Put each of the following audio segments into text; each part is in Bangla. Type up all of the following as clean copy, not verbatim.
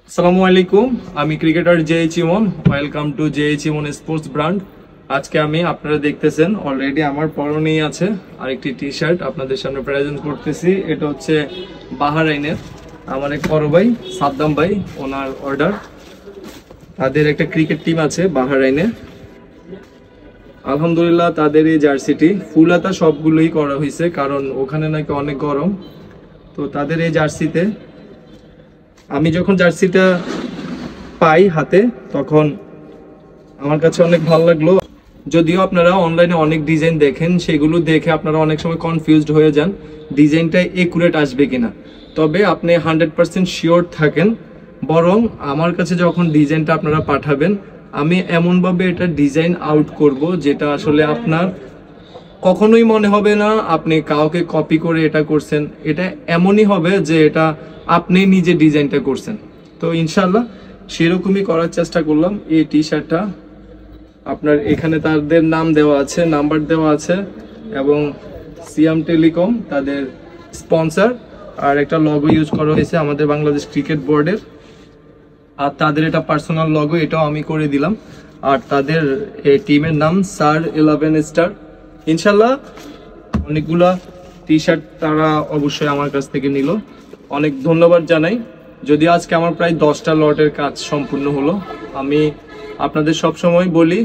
আসসালামু আলাইকুম, আমি cricketer JH Emon. Welcome to JH Emon sports brand. আজকে আপনারা দেখতেছেন অলরেডি আমার পরনেই আছে আরেকটি টি শার্ট আপনাদের সামনে প্রেজেন্ট করতেছি। এটা হচ্ছে বাহরাইনের আমার এক বড় ভাই সাদ্দাম ভাই, ওনার অর্ডার। তাদের একটা ক্রিকেট টিম আছে বাহরাইনে। আলহামদুলিল্লাহ তাদের এই জার্সিটি ফুল হাতা সবগুলোই করা হয়েছে, কারণ ওখানে নাকি অনেক গরম। তো তাদের এই জার্সিতে আমি যখন জার্সিটা পাই হাতে তখন আমার কাছে অনেক ভালো লাগলো। যদিও আপনারা অনলাইনে অনেক ডিজাইন দেখেন, সেগুলো দেখে আপনারা অনেক সময় কনফিউজড হয়ে যান ডিজাইনটা একুরেট আসবে কিনা। তবে আপনি 100% শিওর থাকেন। বরং আমার কাছে যখন ডিজাইনটা আপনারা পাঠাবেন, আমি এমনভাবে এটা ডিজাইন আউট করব যেটা আসলে আপনার কখনোই মনে হবে না আপনি কাউকে কপি করে এটা করছেন। এটা এমনই হবে যে এটা আপনি নিজে ডিজাইনটা করছেন। তো ইনশাল্লাহ সেরকমই করার চেষ্টা করলাম। এই টি শার্টটা আপনার এখানে তাদের নাম দেওয়া আছে, নাম্বার দেওয়া আছে, এবং সিয়াম টেলিকম তাদের স্পন্সর, আর একটা লগো ইউজ করা হয়েছে আমাদের বাংলাদেশ ক্রিকেট বোর্ডের। আর তাদের এটা পার্সোনাল লগো, এটাও আমি করে দিলাম। আর তাদের এই টিমের নাম স্যার 11 স্টার। ইনশাল্লাহ অনেকগুলা টি শার্ট তারা অবশ্যই আমার কাছ থেকে নিল। অনেক ধন্যবাদ জানাই। যদি আজকে আমার প্রায় 10টা লটের কাজ সম্পূর্ণ হলো। আমি আপনাদের সবসময় বলি,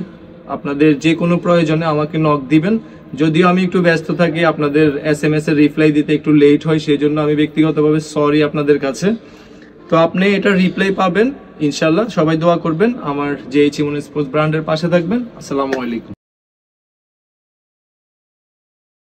আপনাদের যে কোনো প্রয়োজনে আমাকে নক দিবেন। যদিও আমি একটু ব্যস্ত থাকি, আপনাদের SMS এর রিপ্লাই দিতে একটু লেট হয়, সেই জন্য আমি ব্যক্তিগতভাবে সরি আপনাদের কাছে। তো আপনি এটা রিপ্লাই পাবেন ইনশাল্লাহ। সবাই দোয়া করবেন, আমার জেএইচ ইমন স্পোর্টস ব্র্যান্ডের পাশে থাকবেন। আসসালামু আলাইকুম।